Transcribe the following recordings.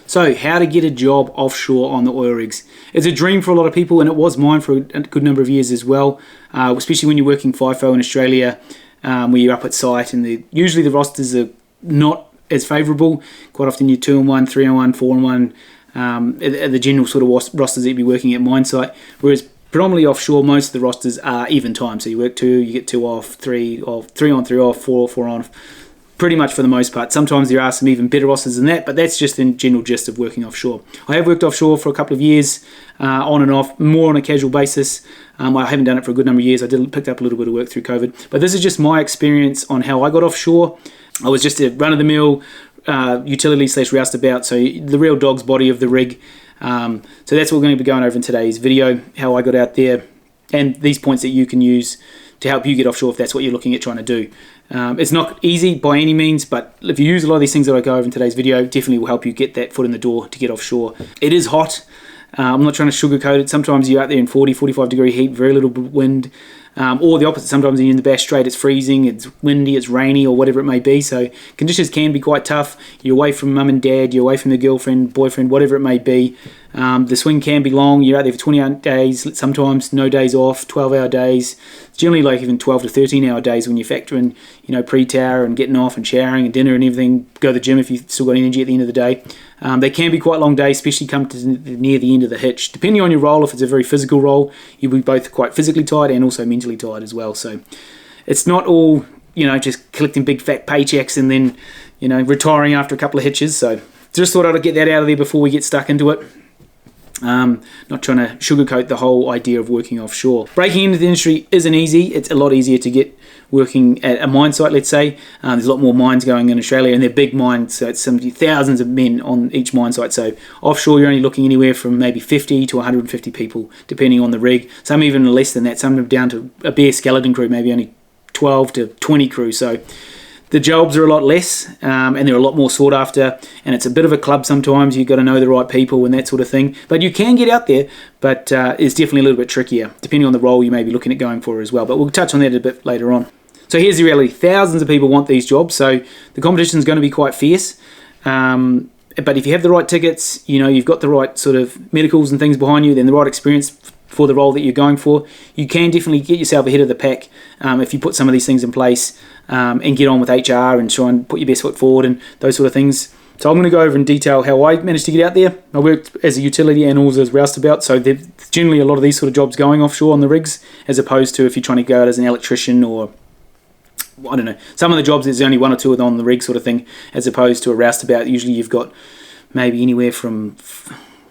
So, how to get a job offshore on the oil rigs. It's a dream for a lot of people, and it was mine for a good number of years as well, especially when you're working FIFO in Australia, where you're up at site, and usually the rosters are not as favourable. Quite often you're 2-on-1, 3-on-1, 4-on-1, the general sort of rosters that you'd be working at mine site, whereas predominantly offshore, most of the rosters are even time. So you work 2, you get 2 off, 3 off, 3 on, 3 off, 4 on, pretty much for the most part. Sometimes there are some even better rosters than that, but that's just the general gist of working offshore. I have worked offshore for a couple of years, on and off, more on a casual basis. I haven't done it for a good number of years. I picked up a little bit of work through COVID, but this is just my experience on how I got offshore. I was just a run-of-the-mill utility/roustabout, so the real dog's body of the rig. So that's what we're going to be going over in today's video, how I got out there, and these points that you can use to help you get offshore if that's what you're looking at trying to do. It's not easy by any means, but if you use a lot of these things that I go over in today's video, definitely will help you get that foot in the door to get offshore. It is hot. I'm not trying to sugarcoat it. Sometimes you're out there in 40, 45 degree heat, very little wind, or the opposite. Sometimes you're in the Bass Strait, it's freezing, it's windy, it's rainy, or whatever it may be. So conditions can be quite tough. You're away from mum and dad, you're away from the girlfriend, boyfriend, whatever it may be. The swing can be long. You're out there for 28 days, sometimes no days off, 12-hour days. It's generally like even 12 to 13-hour days when you factor in, pre-tower and getting off and showering and dinner and everything. Go to the gym if you've still got energy at the end of the day. They can be quite long days, especially come to near the end of the hitch. Depending on your role, if it's a very physical role, you'll be both quite physically tired and also mentally tired as well. So it's not all, just collecting big fat paychecks and then, retiring after a couple of hitches. So just thought I'd get that out of there before we get stuck into it. Not trying to sugarcoat the whole idea of working offshore. Breaking into the industry isn't easy. It's a lot easier to get working at a mine site, let's say. There's a lot more mines going in Australia, and they're big mines, so it's thousands of men on each mine site. So offshore, you're only looking anywhere from maybe 50 to 150 people, depending on the rig. Some even less than that. Some are down to a bare skeleton crew, maybe only 12 to 20 crew. So the jobs are a lot less, and they're a lot more sought after, and it's a bit of a club sometimes. You've got to know the right people and that sort of thing. But you can get out there, but it's definitely a little bit trickier, depending on the role you may be looking at going for as well. But we'll touch on that a bit later on. So here's the reality. Thousands of people want these jobs, so the competition is going to be quite fierce. But if you have the right tickets, you've got the right sort of medicals and things behind you, then the right experience for the role that you're going for, you can definitely get yourself ahead of the pack if you put some of these things in place and get on with HR and try and put your best foot forward and those sort of things. So I'm going to go over in detail how I managed to get out there. I worked as a utility and also as roustabout, so there's generally a lot of these sort of jobs going offshore on the rigs, as opposed to if you're trying to go out as an electrician or, I don't know, some of the jobs there's only 1 or 2 on the rig sort of thing, as opposed to a roustabout. Usually you've got maybe anywhere from,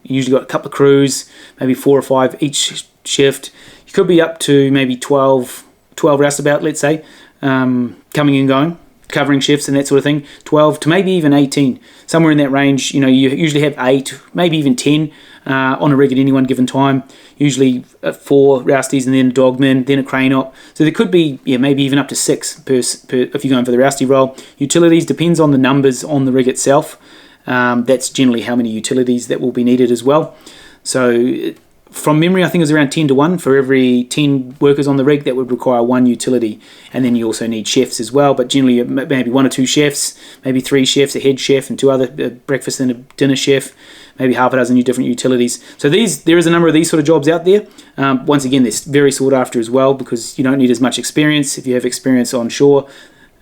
you usually got a couple of crews, maybe 4 or 5 each shift. You could be up to maybe 12 roustabout, let's say, coming and going, covering shifts and that sort of thing. 12 to maybe even 18, somewhere in that range. You usually have 8, maybe even 10 on a rig at any one given time. Usually 4 rousties and then a dogman, then a crane op. So there could be maybe even up to 6 per if you're going for the rousty role. Utilities depends on the numbers on the rig itself. That's generally how many utilities that will be needed as well. So from memory, I think it was around 10 to 1 for every 10 workers on the rig that would require 1 utility. And then you also need chefs as well, but generally maybe 1 or 2 chefs, maybe 3 chefs, a head chef and 2 other, a breakfast and a dinner chef, maybe half a dozen new different utilities. So there is a number of these sort of jobs out there. Once again, they're very sought after as well, because you don't need as much experience. If you have experience on shore,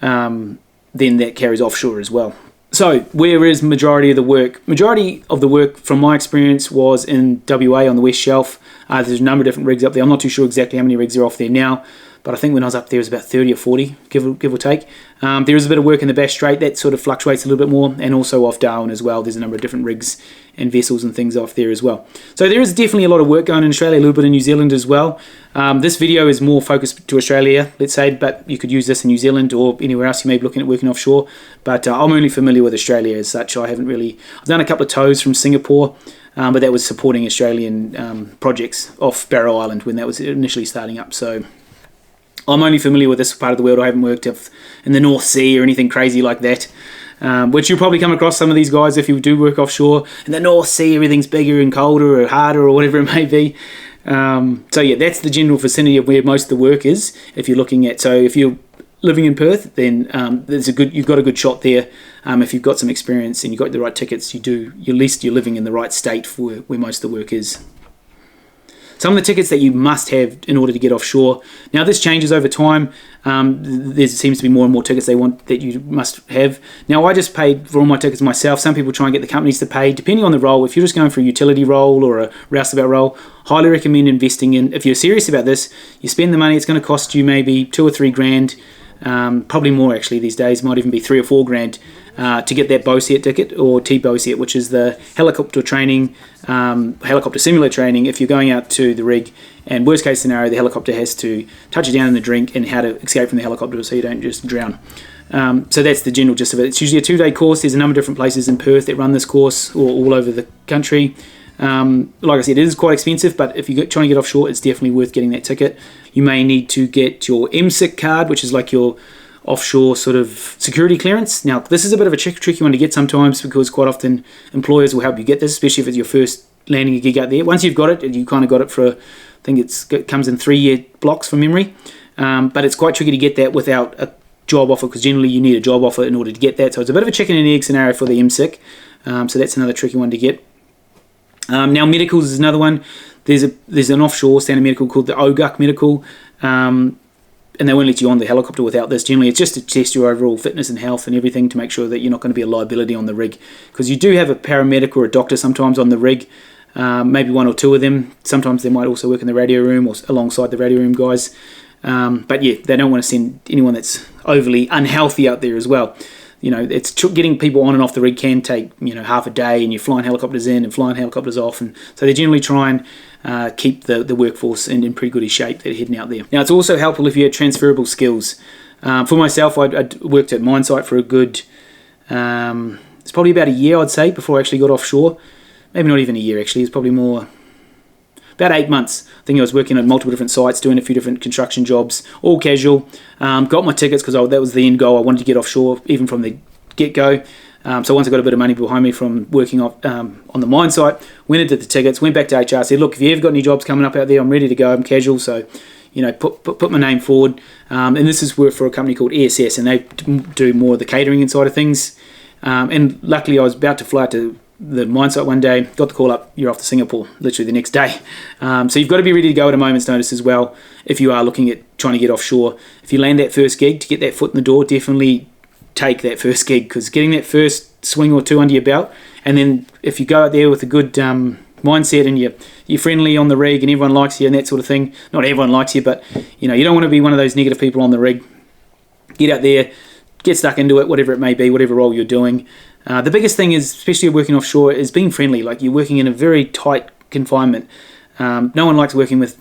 then that carries offshore as well. So where is majority of the work? Majority of the work, from my experience, was in WA on the West Shelf. There's a number of different rigs up there. I'm not too sure exactly how many rigs are off there now, but I think when I was up there it was about 30 or 40, give or take. There is a bit of work in the Bass Strait that sort of fluctuates a little bit more, and also off Darwin as well. There's a number of different rigs and vessels and things off there as well. So there is definitely a lot of work going in Australia, a little bit in New Zealand as well. This video is more focused to Australia, let's say, but you could use this in New Zealand or anywhere else you may be looking at working offshore. But I'm only familiar with Australia as such. I've done a couple of tows from Singapore, but that was supporting Australian projects off Barrow Island when that was initially starting up. So I'm only familiar with this part of the world. I haven't worked in the North Sea or anything crazy like that, which you'll probably come across some of these guys if you do work offshore. In the North Sea, everything's bigger and colder or harder or whatever it may be. So yeah, that's the general vicinity of where most of the work is. If you're looking at, so if you're living in Perth, then you've got a good shot there. If you've got some experience and you've got the right tickets, at least you're living in the right state for where most of the work is. Some of the tickets that you must have in order to get offshore. Now this changes over time. There seems to be more and more tickets they want that you must have. Now I just paid for all my tickets myself. Some people try and get the companies to pay, depending on the role. If you're just going for a utility role or a roustabout role, highly recommend investing in. If you're serious about this, you spend the money. It's going to cost you maybe $2 or $3 grand, probably more actually these days. Might even be $3 or $4 grand. To get that BOSIET ticket, or T-BOSIET, which is the helicopter training, helicopter simulator training if you're going out to the rig, and worst case scenario, the helicopter has to touch you down in the drink, and how to escape from the helicopter so you don't just drown. So that's the general gist of it. It's usually a 2-day course. There's a number of different places in Perth that run this course, or all over the country. Like I said, it is quite expensive, but if you're trying to get offshore, it's definitely worth getting that ticket. You may need to get your MSIC card, which is like your offshore sort of security clearance. Now, this is a bit of a tricky one to get sometimes, because quite often employers will help you get this, especially if it's your first landing a gig out there. Once you've got it, you kind of got it for, I think it comes in 3-year blocks from memory, but it's quite tricky to get that without a job offer, because generally you need a job offer in order to get that. So it's a bit of a chicken and egg scenario for the MSIC. So that's another tricky one to get. Now, medicals is another one. There's an offshore standard medical called the OGUK medical. And they won't let you on the helicopter without this. Generally, it's just to test your overall fitness and health and everything, to make sure that you're not going to be a liability on the rig. Because you do have a paramedic or a doctor sometimes on the rig, maybe 1 or 2 of them. Sometimes they might also work in the radio room or alongside the radio room guys. But yeah, they don't want to send anyone that's overly unhealthy out there as well. It's getting people on and off the rig can take half a day, and you're flying helicopters in and flying helicopters off, and so they generally try and keep the workforce in pretty good shape that are heading out there. Now, it's also helpful if you have transferable skills. For myself, I worked at mine site for a good, it's probably about a year, I'd say, before I actually got offshore. Maybe not even a year, actually. It's probably more, about 8 months. I think I was working at multiple different sites, doing a few different construction jobs, all casual. Got my tickets because that was the end goal. I wanted to get offshore even from the get-go. So once I got a bit of money behind me from working on the mine site, went into the tickets, went back to HR, said, look, if you ever got any jobs coming up out there, I'm ready to go, I'm casual, so put my name forward. And this is work for a company called ESS, and they do more of the catering inside of things. And luckily I was about to fly to the mine site one day, got the call up, you're off to Singapore, literally the next day. So you've got to be ready to go at a moment's notice as well, if you are looking at trying to get offshore. If you land that first gig, to get that foot in the door, definitely take that first gig, because getting that first swing or two under your belt, and then if you go out there with a good mindset and you're friendly on the rig and everyone likes you and that sort of thing, not everyone likes you, but you don't want to be one of those negative people on the rig. Get out there, get stuck into it, whatever it may be, whatever role you're doing. The biggest thing is, especially working offshore, is being friendly. Like, you're working in a very tight confinement. No one likes working with,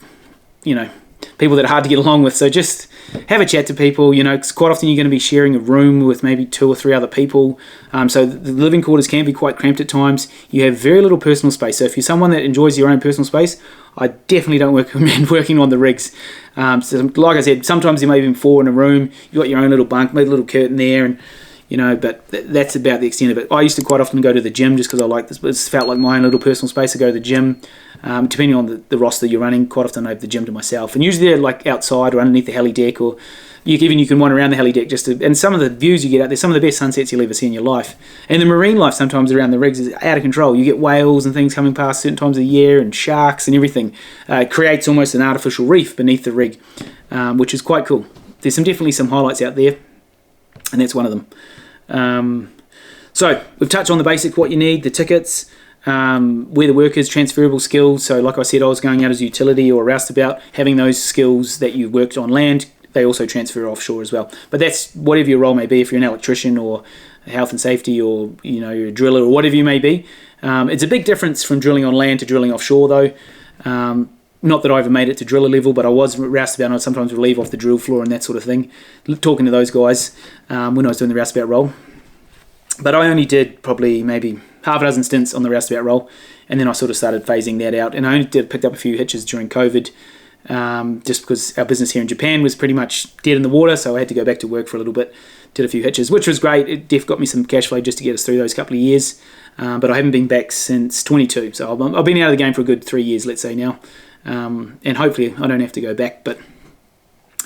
people that are hard to get along with. So just have a chat to people. Cause quite often you're going to be sharing a room with maybe 2 or 3 other people. So the living quarters can be quite cramped at times. You have very little personal space. So if you're someone that enjoys your own personal space, I definitely don't recommend working on the rigs. So like I said, sometimes there may be 4 in a room. You got your own little bunk, maybe a little curtain there, and but that's about the extent of it. I used to quite often go to the gym just because I like this. It felt like my own little personal space to go to the gym. Depending on the roster you're running, quite often I have the gym to myself. And usually they're like outside or underneath the heli deck, or you can wander around the heli deck and some of the views you get out there, some of the best sunsets you'll ever see in your life. And the marine life sometimes around the rigs is out of control. You get whales and things coming past certain times of the year, and sharks and everything. It creates almost an artificial reef beneath the rig, which is quite cool. There's definitely some highlights out there, and that's one of them. So we've touched on the basic, what you need, the tickets, where the work is, transferable skills. So like I said, I was going out as a utility or a roustabout, having those skills that you worked on land, they also transfer offshore as well. But that's whatever your role may be. If you're an electrician or health and safety, or you're a driller or whatever you may be, it's a big difference from drilling on land to drilling offshore though. Not that I ever made it to driller level, but I was roustabout, and I'd sometimes relieve off the drill floor and that sort of thing, talking to those guys when I was doing the roustabout role. But I only did probably maybe half a dozen stints on the roustabout role, and then I sort of started phasing that out. And I only picked up a few hitches during COVID, just because our business here in Japan was pretty much dead in the water, so I had to go back to work for a little bit. Did a few hitches, which was great. It got me some cash flow just to get us through those couple of years. But I haven't been back since 22, so I've been out of the game for a good 3 years, let's say now. And hopefully I don't have to go back, but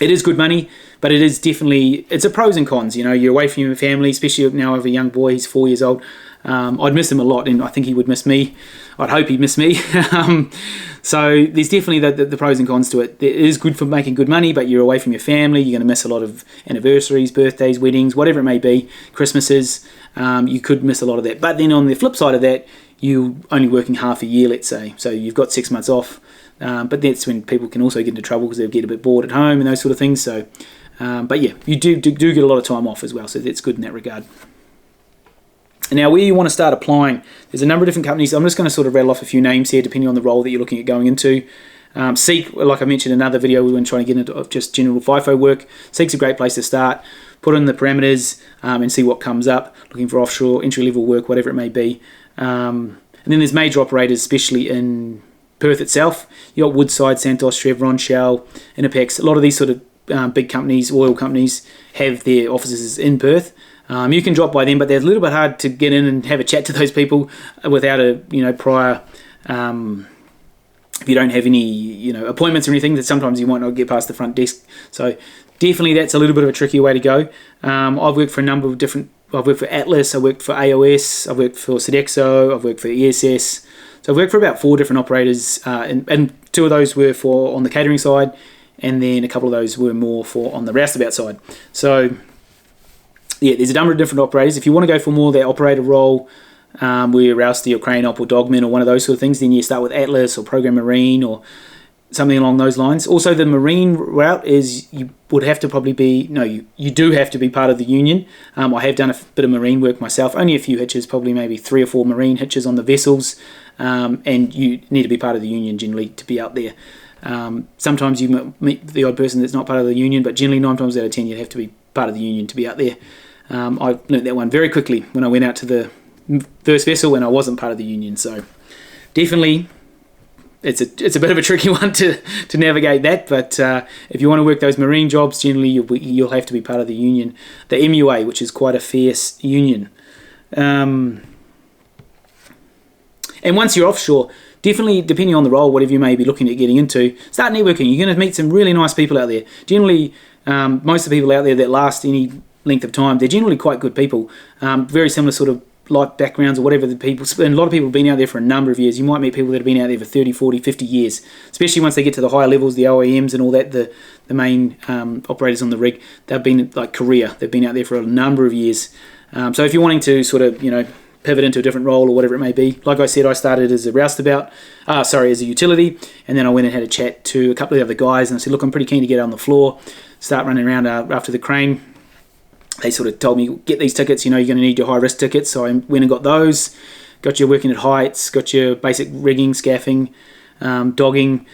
it is good money. But it is definitely, it's a pros and cons. You know, you're away from your family, especially now I have a young boy, he's 4 years old. I'd miss him a lot, and I think he would miss me. I'd hope he'd miss me. So there's definitely the pros and cons to it. It is good for making good money, but you're away from your family. You're going to miss a lot of anniversaries, birthdays, weddings, whatever it may be, Christmases. You could miss a lot of that. But then on the flip side of that, you're only working half a year, let's say. So you've got 6 months off. But that's when people can also get into trouble because they get a bit bored at home and those sort of things. So, but yeah, you do get a lot of time off as well. So that's good in that regard. And now where you want to start applying, there's a number of different companies. I'm just going to sort of rattle off a few names here depending on the role that you're looking at going into. Seek, like I mentioned in another video, we were trying to get into just general FIFO work. Seek's a great place to start. Put in the parameters and see what comes up. Looking for offshore, entry-level work, whatever it may be. And then there's major operators, especially in Perth itself. You got Woodside, Santos, Chevron, Shell, Inapex. A lot of these sort of big companies, oil companies, have their offices in Perth. You can drop by them, but they're a little bit hard to get in and have a chat to those people without a prior. If you don't have any appointments or anything, that sometimes you might not get past the front desk. So definitely that's a little bit of a trickier way to go. I've worked for a number of different. I've worked for Atlas. I worked for AOS. I've worked for Sodexo. I've worked for ESS. So I've worked for about 4 different operators, and 2 of those were for on the catering side, and then a couple of those were more for on the roustabout side. So yeah, there's a number of different operators. If you want to go for more of that operator role, where you're rousty or crane op or dogman or one of those sort of things, then you start with Atlas or Program Marine or something along those lines. Also, the marine route is you would have to probably be, you do have to be part of the union. I have done a bit of marine work myself, only a few hitches, probably maybe 3 or 4 marine hitches on the vessels, and you need to be part of the union generally to be out there. Sometimes you meet the odd person that's not part of the union, but generally 9 times out of 10 you have to be part of the union to be out there. I learnt that one very quickly when I went out to the first vessel and I wasn't part of the union. So definitely it's a bit of a tricky one to navigate that, but if you want to work those marine jobs, generally you'll have to be part of the union, the MUA, which is quite a fierce union. And once you're offshore, definitely, depending on the role, whatever you may be looking at getting into, start networking. You're going to meet some really nice people out there. Generally, most of the people out there that last any length of time, they're generally quite good people. Very similar sort of life backgrounds or whatever the people, and a lot of people have been out there for a number of years. You might meet people that have been out there for 30, 40, 50 years, especially once they get to the higher levels, the OEMs and all that, the main operators on the rig. They've been like Korea. They've been out there for a number of years. So if you're wanting to sort of, pivot into a different role or whatever it may be, like I said, I started as a roustabout, as a utility, and then I went and had a chat to a couple of the other guys and I said, look, I'm pretty keen to get on the floor, start running around after the crane. They sort of told me, get these tickets, you're going to need your high risk tickets. So I went and got those, got your working at heights, got your basic rigging, scaffing, dogging,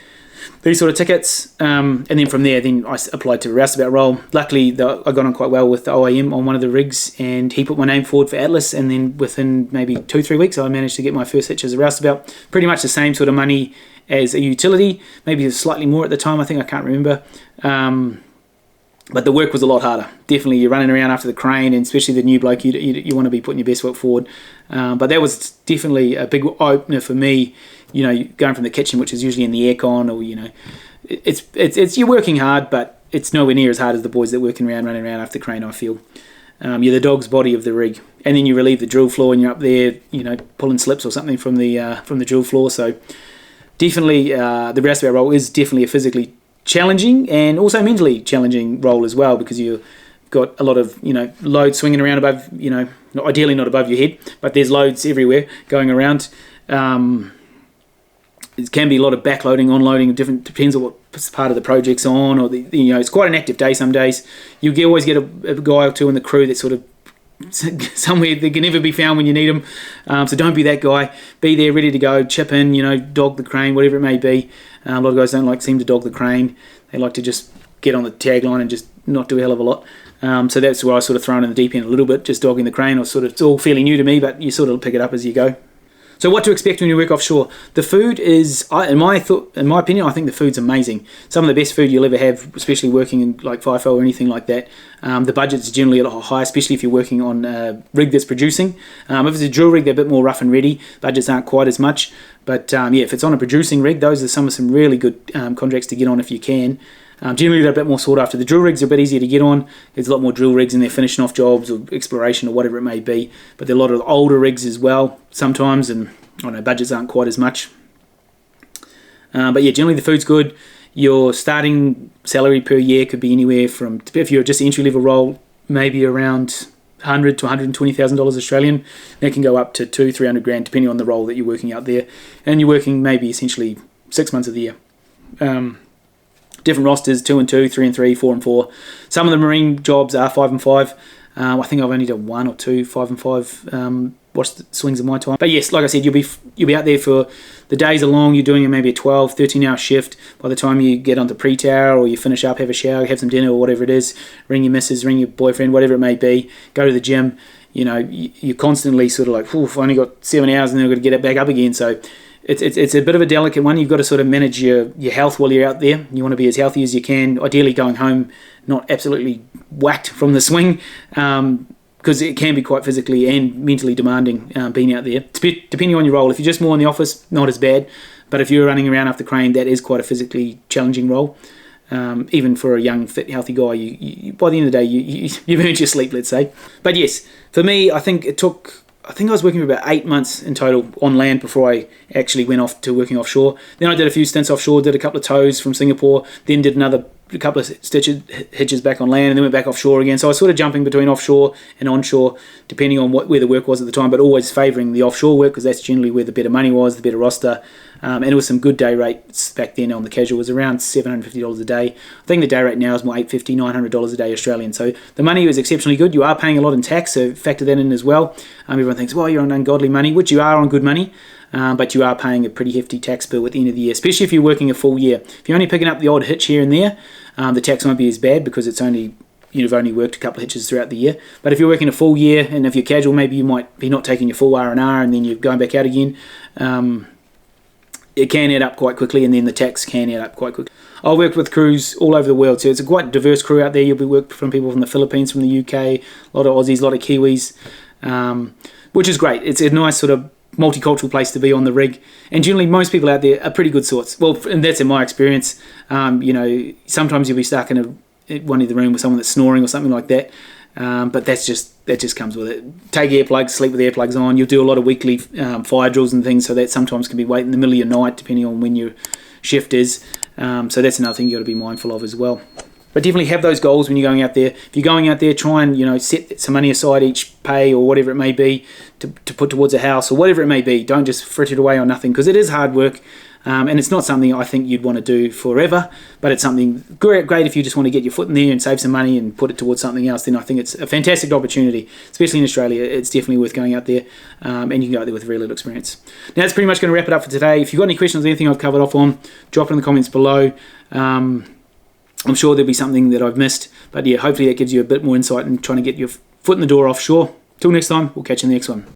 these sort of tickets. And then from there, I applied to a roustabout role. Luckily, I got on quite well with the OEM on one of the rigs, and he put my name forward for Atlas. And then within maybe 2-3 weeks, I managed to get my first hitch as a roustabout. Pretty much the same sort of money as a utility, maybe slightly more at the time. I think I can't remember. But the work was a lot harder. Definitely, you're running around after the crane, and especially the new bloke, you want to be putting your best foot forward. But that was definitely a big opener for me. Going from the kitchen, which is usually in the aircon, or it's you're working hard, but it's nowhere near as hard as the boys that running around after the crane. I feel you're the dog's body of the rig, and then you relieve the drill floor, and you're up there, pulling slips or something from the drill floor. So definitely, the roustabout role is definitely a physically challenging and also mentally challenging role as well, because you've got a lot of load swinging around above, ideally not above your head, but there's loads everywhere going around. It can be a lot of backloading, onloading, depends on what part of the project's on, or it's quite an active day some days. You always get a guy or two in the crew that sort of somewhere they can never be found when you need them. So don't be that guy. Be there, ready to go, chip in, dog the crane, whatever it may be. A lot of guys don't seem to dog the crane. They like to just get on the tagline and just not do a hell of a lot. So that's where I sort of thrown in the deep end a little bit, just dogging the crane. It's all fairly new to me, but you sort of pick it up as you go. So what to expect when you work offshore? The food is, in my opinion, I think the food's amazing. Some of the best food you'll ever have, especially working in like FIFO or anything like that. The budget's generally a lot higher, especially if you're working on a rig that's producing. If it's a drill rig, they're a bit more rough and ready. Budgets aren't quite as much. But if it's on a producing rig, those are some really good contracts to get on if you can. Generally, they're a bit more sought after. The drill rigs are a bit easier to get on. There's a lot more drill rigs and they're finishing off jobs or exploration or whatever it may be. But there are a lot of older rigs as well sometimes, and I don't know, budgets aren't quite as much. But yeah, generally the food's good. Your starting salary per year could be anywhere from, if you're just an entry-level role, maybe around $100,000 to $120,000 Australian. That can go up to $200,000 to $300,000 depending on the role that you're working out there. And you're working maybe essentially 6 months of the year. Different rosters, 2 and 2, 3 and 3, 4 and 4. Some of the marine jobs are 5 and 5. I think I've only done 1 or 2 5 and 5 watch the swings of my time. But yes, like I said, you'll be out there for the days are long. You're doing maybe a 12, 13-hour shift. By the time you get onto pre-tower or you finish up, have a shower, have some dinner or whatever it is, ring your missus, ring your boyfriend, whatever it may be, go to the gym. You know, you're constantly sort of like, I've only got 7 hours and then I've got to get it back up again. So it's a bit of a delicate one. You've got to sort of manage your health while you're out there. You want to be as healthy as you can, ideally going home not absolutely whacked from the swing, because it can be quite physically and mentally demanding being out there. Depending on your role. If you're just more in the office, not as bad. But if you're running around after crane, that is quite a physically challenging role. Even for a young, fit, healthy guy, you by the end of the day, you've earned your sleep, let's say. But yes, for me, I think I was working for about 8 months in total on land before I actually went off to working offshore. Then I did a few stints offshore, did a couple of tows from Singapore, then did a couple of hitches back on land, and then went back offshore again. So I was sort of jumping between offshore and onshore, depending on where the work was at the time, but always favouring the offshore work because that's generally where the better money was, the better roster. And it was some good day rates back then on the casual. It was around $750 a day. I think the day rate now is more $850, $900 a day Australian. So the money was exceptionally good. You are paying a lot in tax, so factor that in as well. Everyone thinks, well, you're on ungodly money, which you are on good money. But you are paying a pretty hefty tax bill at the end of the year, especially if you're working a full year. If you're only picking up the odd hitch here and there, the tax won't be as bad because you've only worked a couple of hitches throughout the year. But if you're working a full year, and if you're casual, maybe you might be not taking your full R&R and then you're going back out again. It can add up quite quickly, and then the tax can add up quite quickly. I've worked with crews all over the world, so it's a quite diverse crew out there. You'll be working from people from the Philippines, from the UK, a lot of Aussies, a lot of Kiwis, which is great. It's a nice sort of multicultural place to be on the rig, and generally most people out there are pretty good sorts. Well, and that's in my experience. Sometimes you'll be stuck in one of the room with someone that's snoring or something like that, but that just comes with it. Take earplugs, sleep with earplugs on. You'll do a lot of weekly fire drills and things, so that sometimes can be wait in the middle of your night depending on when your shift is. So that's another thing you've got to be mindful of as well. But definitely have those goals when you're going out there. If you're going out there, try and set some money aside each pay or whatever it may be to put towards a house or whatever it may be. Don't just frit it away on nothing, because it is hard work, and it's not something I think you'd want to do forever. But it's something great if you just want to get your foot in there and save some money and put it towards something else. Then I think it's a fantastic opportunity, especially in Australia. It's definitely worth going out there, and you can go out there with very little experience. Now that's pretty much going to wrap it up for today. If you've got any questions or anything I've covered off on, drop it in the comments below. I'm sure there'll be something that I've missed, but yeah, hopefully that gives you a bit more insight in trying to get your foot in the door offshore. Till next time, we'll catch you in the next one.